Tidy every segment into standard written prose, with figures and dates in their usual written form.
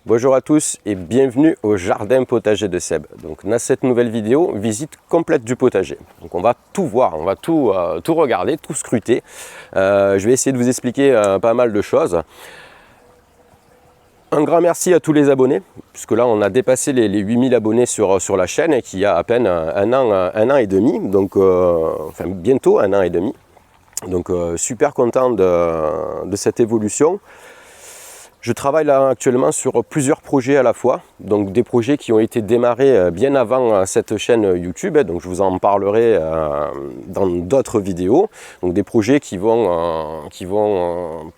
Bonjour à tous et bienvenue au jardin potager de Seb. Donc dans cette nouvelle vidéo, visite complète du potager. Donc on va tout voir, on va tout regarder, tout scruter. Je vais essayer de vous expliquer pas mal de choses. Un grand merci à tous les abonnés, puisque là on a dépassé les 8000 abonnés sur la chaîne, qui a à peine un an et demi, donc enfin bientôt un an et demi. Donc super content de cette évolution. Je travaille là actuellement sur plusieurs projets à la fois, donc des projets qui ont été démarrés bien avant cette chaîne YouTube, donc je vous en parlerai dans d'autres vidéos. Donc des projets qui vont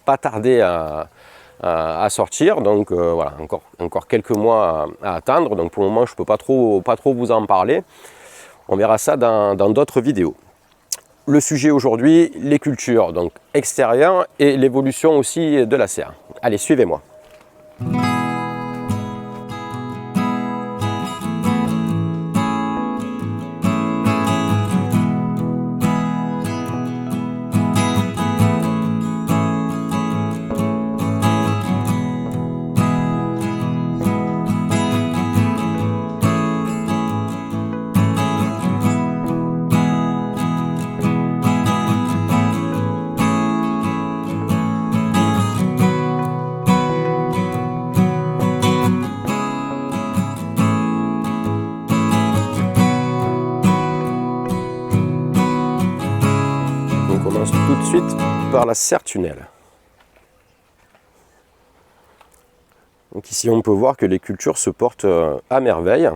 pas tarder à sortir, donc voilà, encore quelques mois à attendre. Donc pour le moment je peux pas trop vous en parler. On verra ça dans d'autres vidéos. Le sujet aujourd'hui, les cultures donc extérieures et l'évolution aussi de la serre. Allez, suivez-moi. On commence tout de suite par la serre tunnel. Donc ici on peut voir que les cultures se portent à merveille.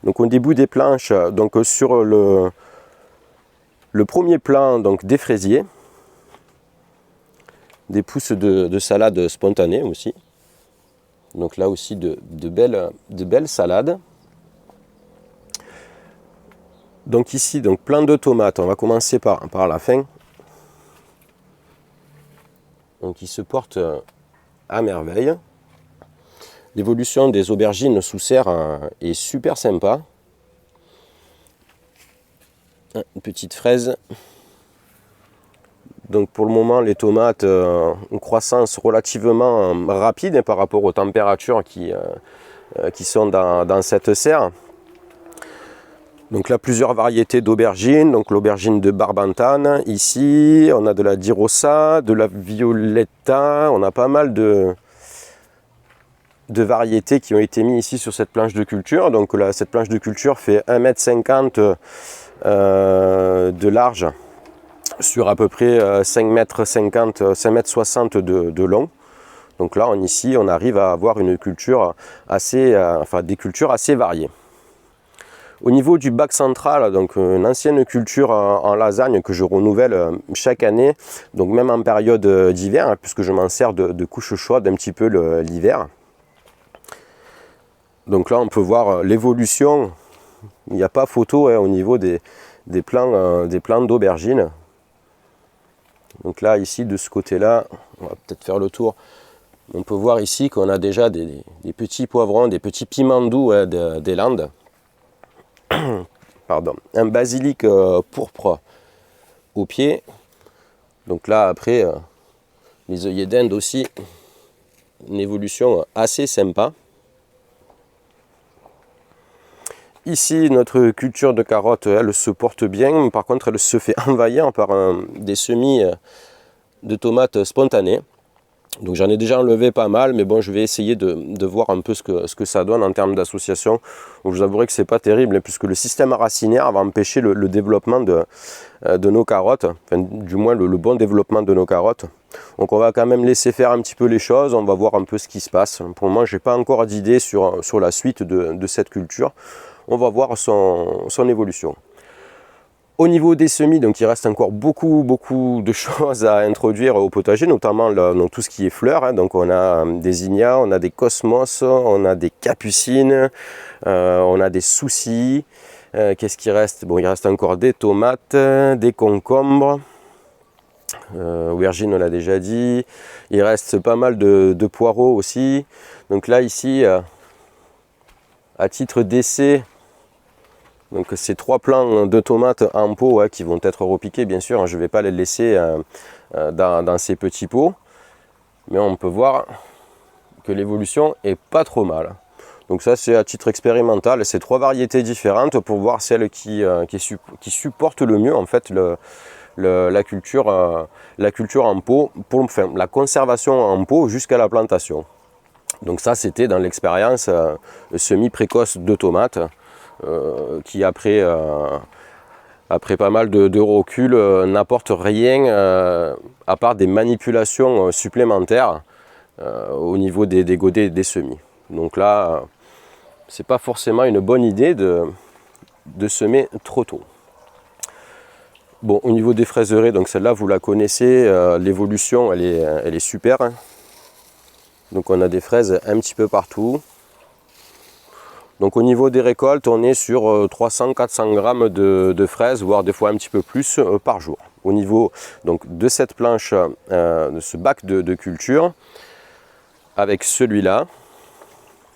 Donc au début des planches, donc sur le premier plan donc des fraisiers, des pousses de salade spontanée aussi. Donc là aussi de belles salades. Donc ici, donc plein de tomates. On va commencer par la fin. Donc il se porte à merveille. L'évolution des aubergines sous serre est super sympa. Une petite fraise. Donc pour le moment, les tomates ont une croissance relativement rapide par rapport aux températures qui sont dans cette serre. Donc là, plusieurs variétés d'aubergines. Donc l'aubergine de Barbantane, ici, on a de la Di Rosa, de la Violetta, on a pas mal de variétés qui ont été mises ici sur cette planche de culture. Donc là, cette planche de culture fait 1,50 m de large sur à peu près 5,50 m, 5,60 m de long. Donc là, ici, on arrive à avoir une culture des cultures assez variées. Au niveau du bac central, donc une ancienne culture en lasagne que je renouvelle chaque année, donc même en période d'hiver, puisque je m'en sers de couche chaude un petit peu l'hiver. Donc là on peut voir l'évolution, il n'y a pas photo au niveau des plants d'aubergines. Donc là ici de ce côté-là, on va peut-être faire le tour, on peut voir ici qu'on a déjà des petits poivrons, des petits piments doux des Landes. Pardon, un basilic pourpre au pied. Donc là après les œillets d'Inde aussi, une évolution assez sympa. Ici notre culture de carottes, elle se porte bien, par contre elle se fait envahir par des semis de tomates spontanées. Donc j'en ai déjà enlevé pas mal, mais bon, je vais essayer de voir un peu ce que ça donne en termes d'association. Donc je vous avouerai que c'est pas terrible, puisque le système racinaire va empêcher le développement de nos carottes, enfin du moins le bon développement de nos carottes. Donc on va quand même laisser faire un petit peu les choses, on va voir un peu ce qui se passe. Pour le moment, j'ai pas encore d'idée sur la suite de cette culture. On va voir son évolution. Au niveau des semis, donc il reste encore beaucoup de choses à introduire au potager, notamment dans tout ce qui est fleurs. Donc on a des zinnias, on a des cosmos, on a des capucines, on a des soucis. Qu'est-ce qui reste? Bon, il reste encore des tomates, des concombres. Aubergine, on l'a déjà dit. Il reste pas mal de poireaux aussi. Donc là, ici, à titre d'essai, donc ces 3 plants de tomates en pot qui vont être repiqués, bien sûr, je ne vais pas les laisser dans ces petits pots. Mais on peut voir que l'évolution est pas trop mal. Donc ça c'est à titre expérimental, c'est 3 variétés différentes pour voir celle qui supporte le mieux en fait la culture en pot, enfin, la conservation en pot jusqu'à la plantation. Donc ça c'était dans l'expérience semi-précoce de tomates qui après pas mal de recul n'apporte rien à part des manipulations supplémentaires au niveau des godets et des semis. Donc là c'est pas forcément une bonne idée de semer trop tôt. Bon, au niveau des fraiseraies, donc celle-là vous la connaissez, l'évolution elle est super. Hein. Donc on a des fraises un petit peu partout. Donc au niveau des récoltes, on est sur 300-400 grammes de fraises, voire des fois un petit peu plus par jour. Au niveau donc, de cette planche, de ce bac de culture, avec celui-là,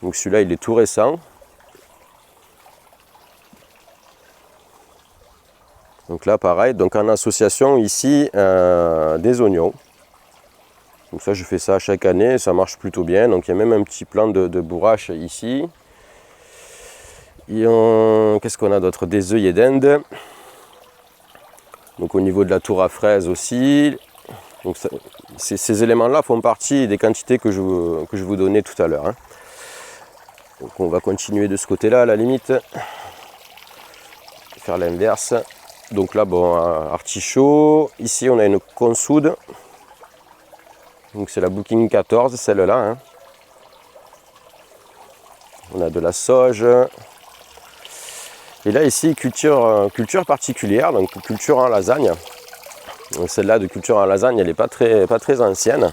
donc celui-là il est tout récent. Donc là pareil, donc en association ici des oignons. Donc ça je fais ça chaque année, ça marche plutôt bien. Donc il y a même un petit plan de bourrache ici. Qu'est-ce qu'on a d'autre? Des œillets d'Inde. Donc au niveau de la tour à fraises aussi. Donc ça, ces éléments-là font partie des quantités que je vous donnais tout à l'heure. Hein. Donc on va continuer de ce côté-là à la limite. Faire l'inverse. Donc là, bon, artichaut. Ici, on a une consoude. Donc c'est la Booking 14, celle-là. Hein. On a de la sauge. Et là, ici, culture particulière, donc culture en lasagne. Celle-là de culture en lasagne, elle n'est pas très ancienne.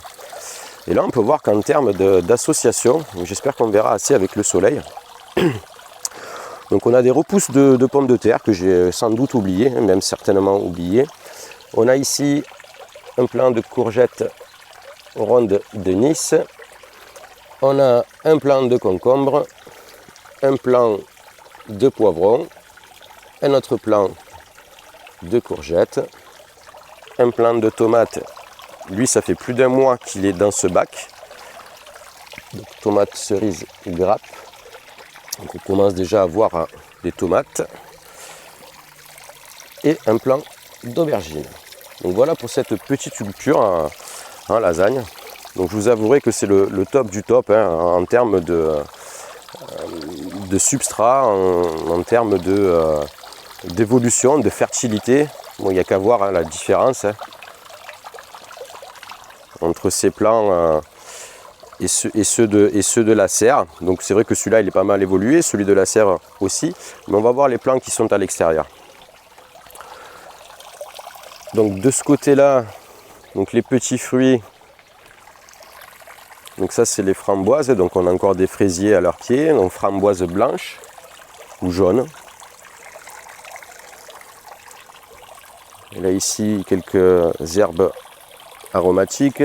Et là, on peut voir qu'en termes d'association, j'espère qu'on verra assez avec le soleil. Donc on a des repousses de pommes de terre que j'ai sans doute oublié, même certainement oublié. On a ici un plant de courgettes rondes de Nice. On a un plant de concombre, un plant de poivron, un autre plant de courgettes, un plant de tomates. Lui, ça fait plus d'un mois qu'il est dans ce bac. Donc, tomates cerises grappes. Donc on commence déjà à voir des tomates et un plant d'aubergine. Donc voilà pour cette petite culture en lasagne. Donc je vous avouerai que c'est le top du top hein, en termes de substrat, en termes d'évolution, de fertilité. Bon, il n'y a qu'à voir hein, la différence hein, entre ces plants et ceux de la serre. Donc c'est vrai que celui-là il est pas mal évolué, celui de la serre aussi, mais on va voir les plants qui sont à l'extérieur. Donc de ce côté-là, donc les petits fruits, donc ça c'est les framboises, donc on a encore des fraisiers à leurs pieds, donc framboises blanches ou jaunes. Et là ici quelques herbes aromatiques.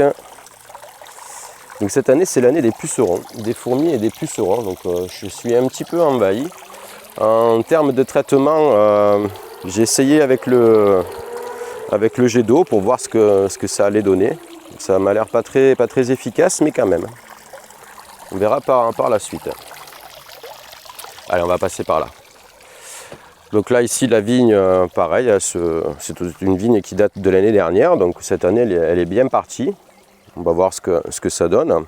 Donc cette année c'est l'année des pucerons, des fourmis et des pucerons, donc je suis un petit peu envahi. En termes de traitement, j'ai essayé avec le jet d'eau pour voir ce que ça allait donner. Ça m'a l'air pas très efficace, mais quand même. On verra par la suite. Allez, on va passer par là. Donc là ici la vigne, pareil, c'est une vigne qui date de l'année dernière, donc cette année elle est bien partie. On va voir ce que ça donne.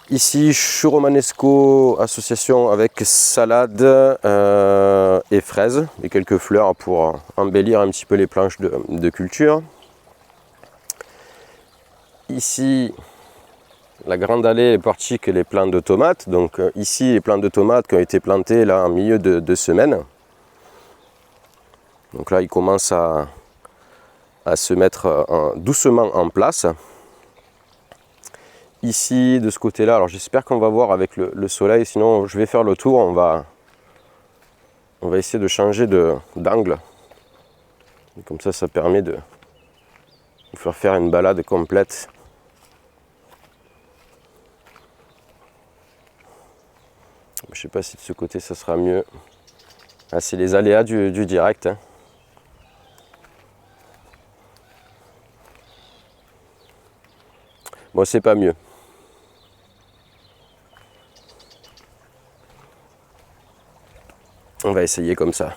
Ici, chou romanesco, association avec salade et fraises et quelques fleurs pour embellir un petit peu les planches de culture. Ici, la grande allée est partie avec les plants de tomates. Donc ici, les plants de tomates qui ont été plantés là en milieu de semaine. Donc là, ils commencent à se mettre doucement en place. Ici, de ce côté-là, alors j'espère qu'on va voir avec le soleil, sinon je vais faire le tour, on va essayer de changer d'angle. Comme ça permet de vous faire une balade complète. Je ne sais pas si de ce côté ça sera mieux. Ah, c'est les aléas du direct. Hein. Bon, c'est pas mieux. On va essayer comme ça.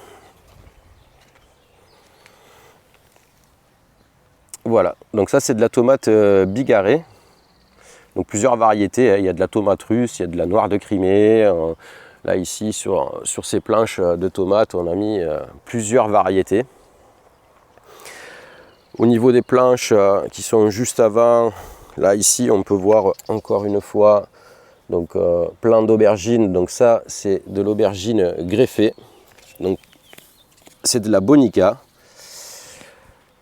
Voilà, donc ça c'est de la tomate bigarrée. Donc plusieurs variétés, hein. Il y a de la tomate russe, il y a de la noire de Crimée. Là ici sur ces planches de tomates, on a mis plusieurs variétés. Au niveau des planches qui sont juste avant, là ici on peut voir encore une fois donc plein d'aubergines. Donc ça c'est de l'aubergine greffée. Donc c'est de la Bonica.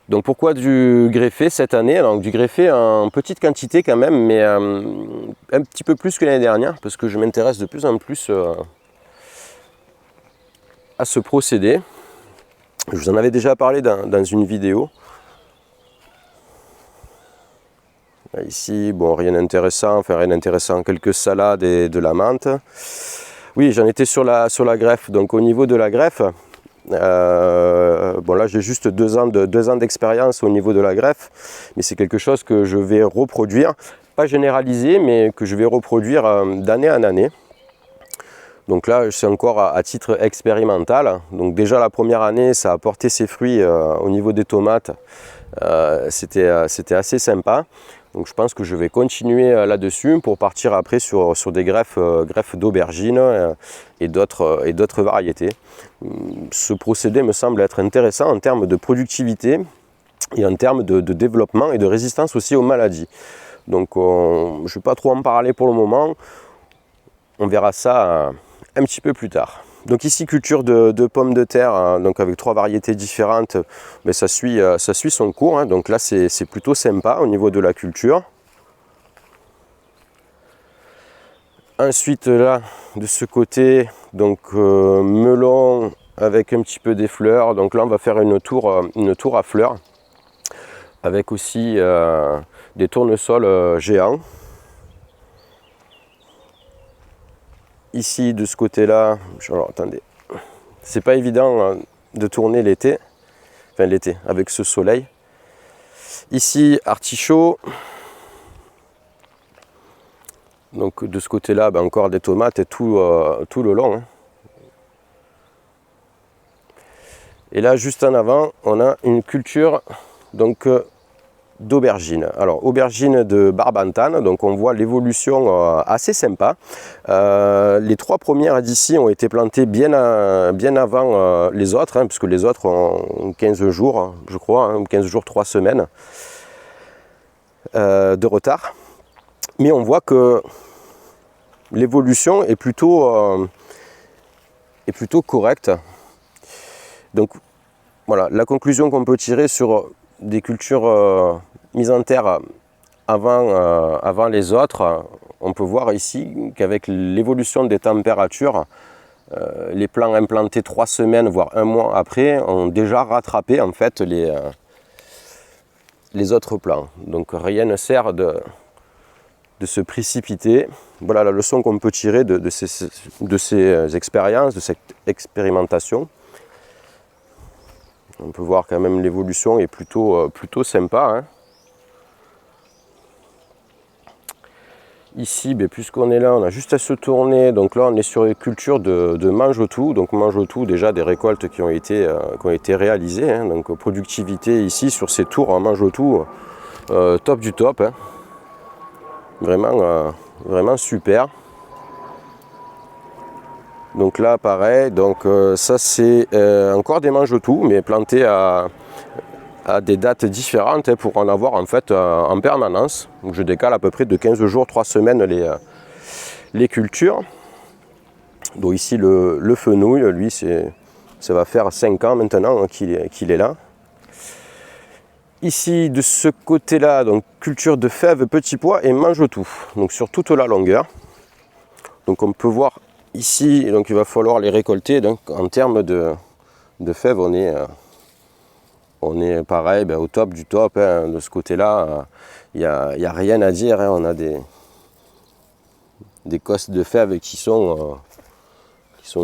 Donc pourquoi du greffé cette année? Alors du greffé en petite quantité quand même, mais un petit peu plus que l'année dernière, parce que je m'intéresse de plus en plus à ce procédé. Je vous en avais déjà parlé dans une vidéo. Là, ici, bon, rien d'intéressant, enfin rien d'intéressant, quelques salades et de la menthe. Oui, j'en étais sur la greffe. Donc au niveau de la greffe, bon là j'ai juste 2 ans d'expérience au niveau de la greffe, mais c'est quelque chose que je vais reproduire, pas généraliser, mais que je vais reproduire d'année en année. Donc là c'est encore à titre expérimental. Donc déjà la première année ça a porté ses fruits au niveau des tomates, c'était assez sympa. Donc je pense que je vais continuer là-dessus pour partir après sur des greffes d'aubergines et d'autres variétés. Ce procédé me semble être intéressant en termes de productivité et en termes de développement et de résistance aussi aux maladies. Donc je ne vais pas trop en parler pour le moment, on verra ça un petit peu plus tard. Donc ici culture de pommes de terre, hein, donc avec 3 variétés différentes, mais ça suit son cours, hein, donc là c'est plutôt sympa au niveau de la culture. Ensuite là de ce côté, donc melon avec un petit peu des fleurs, donc là on va faire une tour à fleurs avec aussi des tournesols géants. Ici de ce côté là, alors attendez, c'est pas évident de tourner l'été, enfin l'été avec ce soleil. Ici artichaut, donc de ce côté là encore des tomates et tout le long, hein. Et là juste en avant on a une culture donc d'aubergines. Alors aubergines de Barbantane, donc on voit l'évolution assez sympa. Les 3 premières d'ici ont été plantées bien avant les autres, hein, puisque les autres ont 15 jours, je crois, hein, 15 jours, 3 semaines de retard. Mais on voit que l'évolution est plutôt correcte. Donc voilà, la conclusion qu'on peut tirer sur des cultures mises en terre avant les autres, on peut voir ici qu'avec l'évolution des températures, les plants implantés 3 semaines voire 1 mois après ont déjà rattrapé en fait les autres plants. Donc rien ne sert de se précipiter. Voilà la leçon qu'on peut tirer de ces expériences, de cette expérimentation. On peut voir quand même l'évolution est plutôt sympa, hein. Ici, puisqu'on est là, on a juste à se tourner. Donc là, on est sur les cultures de mange-tout. Donc mange-tout, déjà des récoltes qui ont été réalisées, hein. Donc productivité ici sur ces tours en mange-tout, top du top, hein. Vraiment super. Donc là pareil, donc ça c'est encore des mange-tout, mais plantés à des dates différentes, hein, pour en avoir en fait en permanence. Donc je décale à peu près de 15 jours, 3 semaines les cultures. Donc ici le fenouil, lui ça va faire 5 ans maintenant qu'il est là. Ici de ce côté là, donc culture de fèves, petits pois et mange-tout, donc sur toute la longueur. Donc on peut voir ici, donc il va falloir les récolter. Donc en termes de fèves, on est pareil, au top du top, hein. De ce côté là il n'y a rien à dire, hein. On a des cosses de fèves qui sont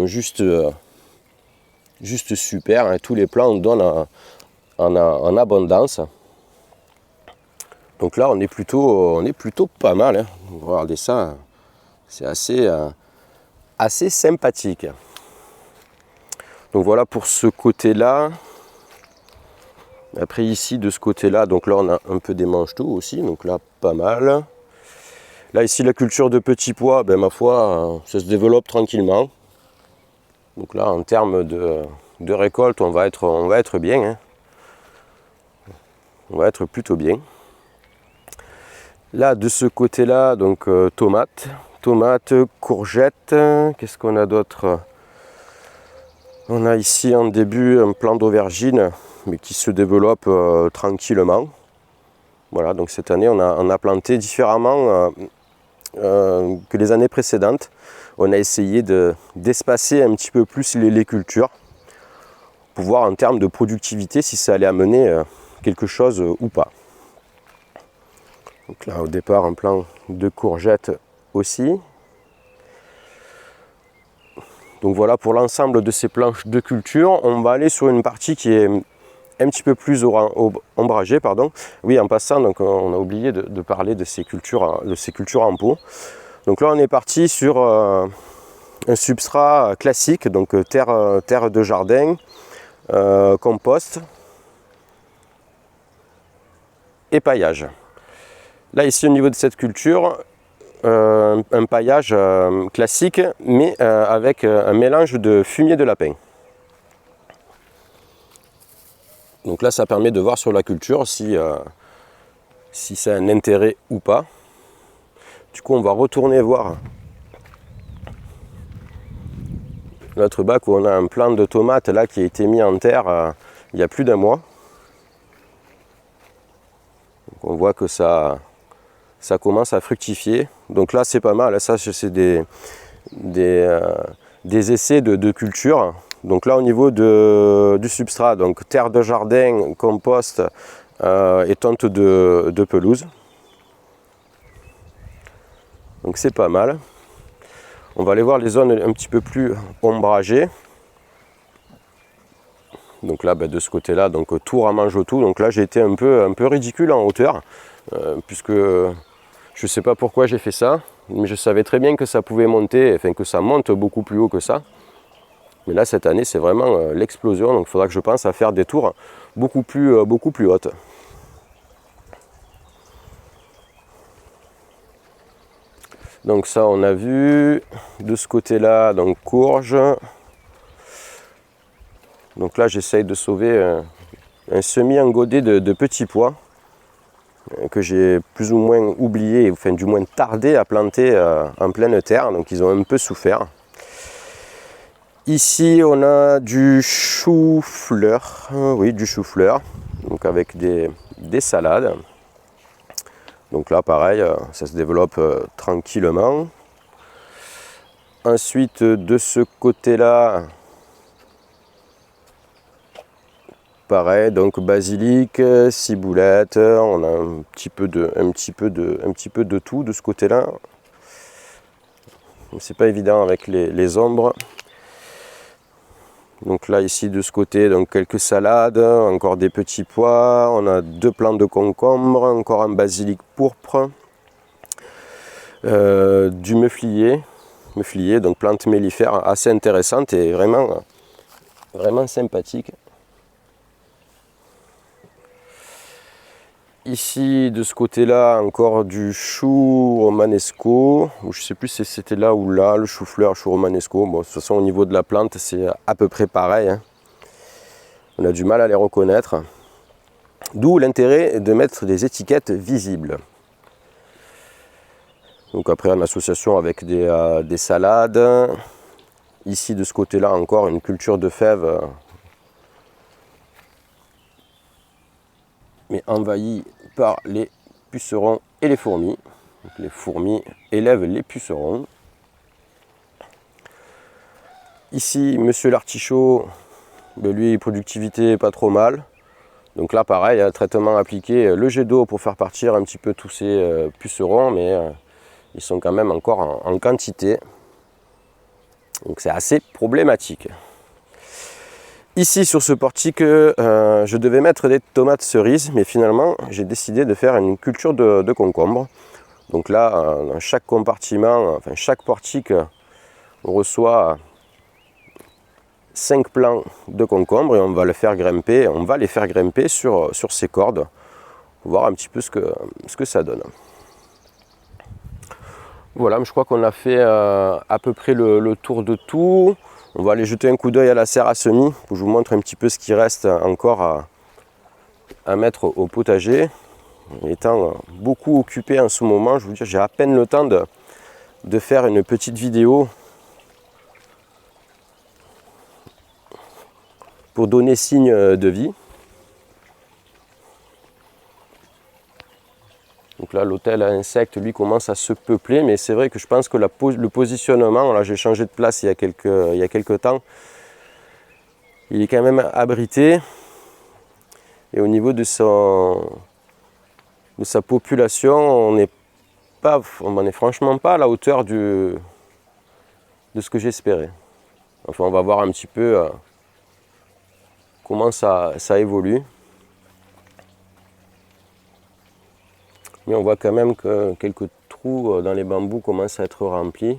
juste super, hein. Tous les plants donnent en abondance. Donc là on est plutôt pas mal, hein. Regardez ça, c'est assez sympathique. Donc voilà pour ce côté-là. Après ici, de ce côté-là, donc là on a un peu des mange-tout aussi, donc là pas mal. Là ici la culture de petits pois, ben ma foi, ça se développe tranquillement. Donc là en termes de récolte, on va être bien. Hein. On va être plutôt bien. Là de ce côté-là, donc tomates, courgettes, qu'est-ce qu'on a d'autre? On a ici en début un plant d'aubergine, mais qui se développe tranquillement. Voilà, donc cette année on a planté différemment que les années précédentes. On a essayé d'espacer un petit peu plus les cultures pour voir en termes de productivité si ça allait amener quelque chose ou pas. Donc là au départ un plant de courgettes aussi. Donc voilà pour l'ensemble de ces planches de culture. On va aller sur une partie qui est un petit peu plus ombragée. Pardon. Oui, en passant, donc, on a oublié de parler de ces cultures en pot. Donc là on est parti sur un substrat classique, donc terre de jardin, compost et paillage. Là ici au niveau de cette culture, un paillage classique, mais avec un mélange de fumier de lapin. Donc là, ça permet de voir sur la culture si ça a un intérêt ou pas. Du coup, on va retourner voir notre bac où on a un plant de tomates là qui a été mis en terre il y a plus d'un mois. Donc on voit que ça commence à fructifier. Donc là, c'est pas mal. Ça, c'est des essais de culture. Donc là, au niveau du substrat, donc terre de jardin, compost et tonte de pelouse. Donc c'est pas mal. On va aller voir les zones un petit peu plus ombragées. Donc là, de ce côté-là, donc tout ramange tout. Donc là, j'ai été un peu ridicule en hauteur, puisque je ne sais pas pourquoi j'ai fait ça, mais je savais très bien que ça pouvait monter, enfin que ça monte beaucoup plus haut que ça. Mais là, cette année, c'est vraiment l'explosion. Donc il faudra que je pense à faire des tours beaucoup plus hautes. Donc ça, on a vu. De ce côté-là, donc courge. Donc là, j'essaye de sauver un semi-engodé de petits pois que j'ai plus ou moins oublié, enfin du moins tardé à planter en pleine terre. Donc ils ont un peu souffert. Ici, on a du chou-fleur. Oui, du chou-fleur. Donc avec des salades. Donc là, pareil, ça se développe tranquillement. Ensuite, de ce côté-là, pareil, donc basilic, ciboulette, on a un petit peu de tout de ce côté-là. C'est pas évident avec les ombres. Donc là ici de ce côté, donc quelques salades, encore des petits pois, on a 2 plants de concombre, encore un basilic pourpre, du meuflier, donc plante mellifère assez intéressante et vraiment sympathique. Ici de ce côté-là, encore du chou romanesco, je ne sais plus si c'était là ou là, le chou-fleur, chou romanesco. Bon, de toute façon au niveau de la plante c'est à peu près pareil, hein. On a du mal à les reconnaître. D'où l'intérêt de mettre des étiquettes visibles. Donc après en association avec des salades. Ici de ce côté-là encore une culture de fèves. Mais envahie par les pucerons et les fourmis. Donc les fourmis élèvent les pucerons. Ici, monsieur l'artichaut, lui, productivité pas trop mal. Donc là, pareil, traitement appliqué, le jet d'eau pour faire partir un petit peu tous ces pucerons, mais ils sont quand même encore en quantité. Donc c'est assez problématique. Ici sur ce portique, je devais mettre des tomates cerises, mais finalement j'ai décidé de faire une culture de concombre. Donc là, dans chaque compartiment, enfin chaque portique reçoit 5 plants de concombre et on va les faire grimper sur ces cordes pour voir un petit peu ce que ça donne. Voilà, je crois qu'on a fait à peu près le tour de tout. On va aller jeter un coup d'œil à la serre à semis pour que je vous montre un petit peu ce qui reste encore à mettre au potager. Étant beaucoup occupé en ce moment, je vous dis, j'ai à peine le temps de faire une petite vidéo pour donner signe de vie. Donc là, l'hôtel à insectes, lui, commence à se peupler, mais c'est vrai que je pense que le positionnement, là j'ai changé de place il y a quelques temps, il est quand même abrité. Et au niveau de sa population, on n'est franchement pas à la hauteur de ce que j'espérais. Enfin, on va voir un petit peu comment ça évolue. Mais on voit quand même que quelques trous dans les bambous commencent à être remplis.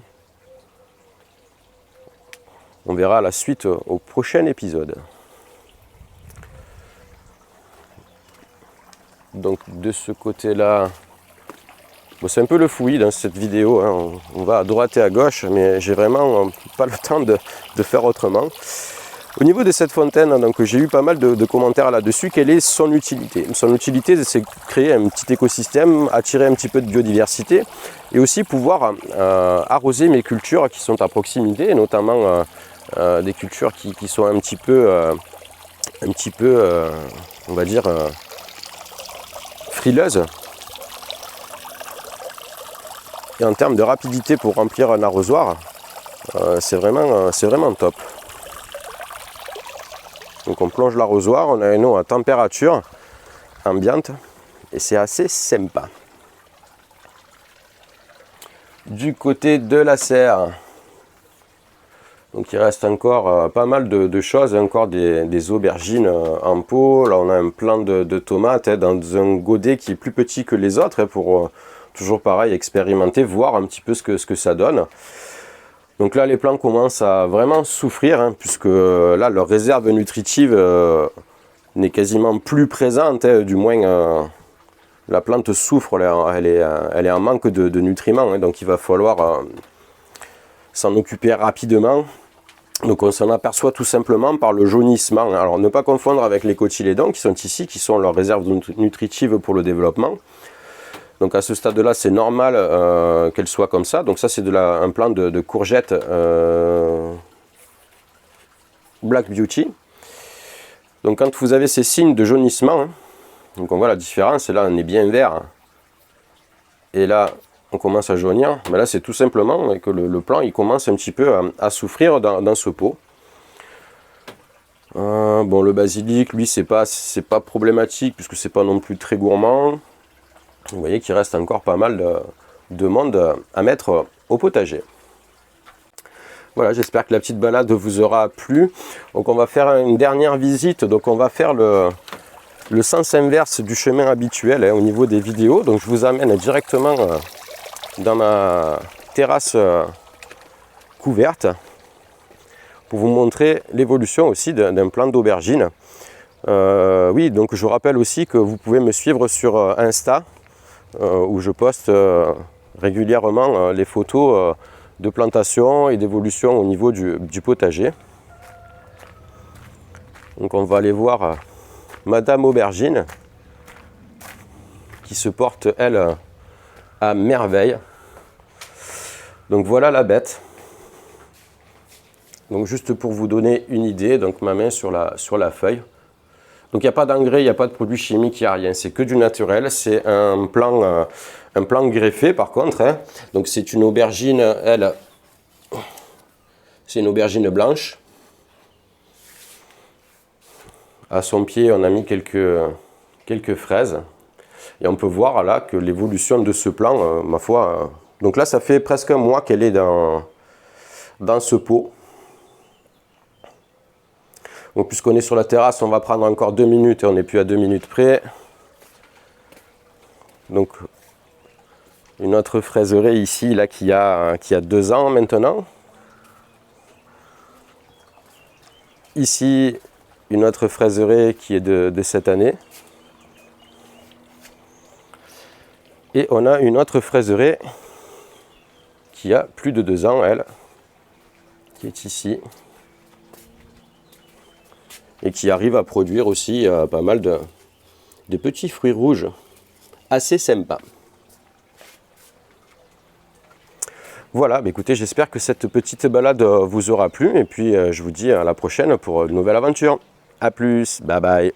On verra la suite au prochain épisode. Donc de ce côté-là, bon, c'est un peu le fouillis dans cette vidéo, hein. On va à droite et à gauche, mais j'ai vraiment pas le temps de faire autrement. Au niveau de cette fontaine, donc j'ai eu pas mal de commentaires là-dessus. Quelle est son utilité? Son utilité, c'est créer un petit écosystème, attirer un petit peu de biodiversité et aussi pouvoir arroser mes cultures qui sont à proximité, notamment des cultures qui sont un petit peu on va dire, frileuses. Et en termes de rapidité pour remplir un arrosoir, c'est vraiment top. Donc on plonge l'arrosoir, on a une eau à température ambiante et c'est assez sympa. Du côté de la serre, donc il reste encore pas mal de choses, encore des aubergines en pot. Là on a un plant de tomates dans un godet qui est plus petit que les autres pour toujours pareil expérimenter, voir un petit peu ce que ça donne. Donc là, les plants commencent à vraiment souffrir, puisque là, leur réserve nutritive n'est quasiment plus présente. Du moins, la plante souffre, elle est en manque de nutriments. Donc il va falloir s'en occuper rapidement. Donc on s'en aperçoit tout simplement par le jaunissement. Alors ne pas confondre avec les cotylédons qui sont ici, qui sont leur réserve nutritive pour le développement. Donc à ce stade-là, c'est normal qu'elle soit comme ça. Donc ça, c'est un plant de courgettes Black Beauty. Donc quand vous avez ces signes de jaunissement, donc on voit la différence. Et là, on est bien vert. Et là, on commence à jaunir. Mais là, c'est tout simplement que le plant, il commence un petit peu à souffrir dans ce pot. Bon, le basilic, lui, c'est pas problématique puisque c'est pas non plus très gourmand. Vous voyez qu'il reste encore pas mal de monde à mettre au potager. Voilà, j'espère que la petite balade vous aura plu. Donc on va faire une dernière visite. Donc on va faire le sens inverse du chemin habituel au niveau des vidéos. Donc je vous amène directement dans ma terrasse couverte pour vous montrer l'évolution aussi d'un plant d'aubergine. Oui, donc je vous rappelle aussi que vous pouvez me suivre sur Insta. Où je poste régulièrement les photos de plantation et d'évolution au niveau du potager. Donc on va aller voir Madame Aubergine qui se porte elle à merveille. Donc voilà la bête. Donc juste pour vous donner une idée, donc ma main sur la feuille. Donc il n'y a pas d'engrais, il n'y a pas de produits chimiques, il n'y a rien, c'est que du naturel. C'est un plant greffé par contre. Donc c'est une aubergine, c'est une aubergine blanche. À son pied, on a mis quelques fraises. Et on peut voir là que l'évolution de ce plant, ma foi. Donc là, ça fait presque un mois qu'elle est dans ce pot. Donc puisqu'on est sur la terrasse, on va prendre encore 2 minutes et on n'est plus à 2 minutes près. Donc une autre fraiserie ici là, qui a 2 ans maintenant. ici, une autre fraiserie qui est de cette année. Et on a une autre fraiserie qui a plus de 2 ans, elle, qui est ici. Et qui arrive à produire aussi pas mal de petits fruits rouges assez sympas. Voilà, bah écoutez, j'espère que cette petite balade vous aura plu. Et puis je vous dis à la prochaine pour une nouvelle aventure. A plus, bye bye.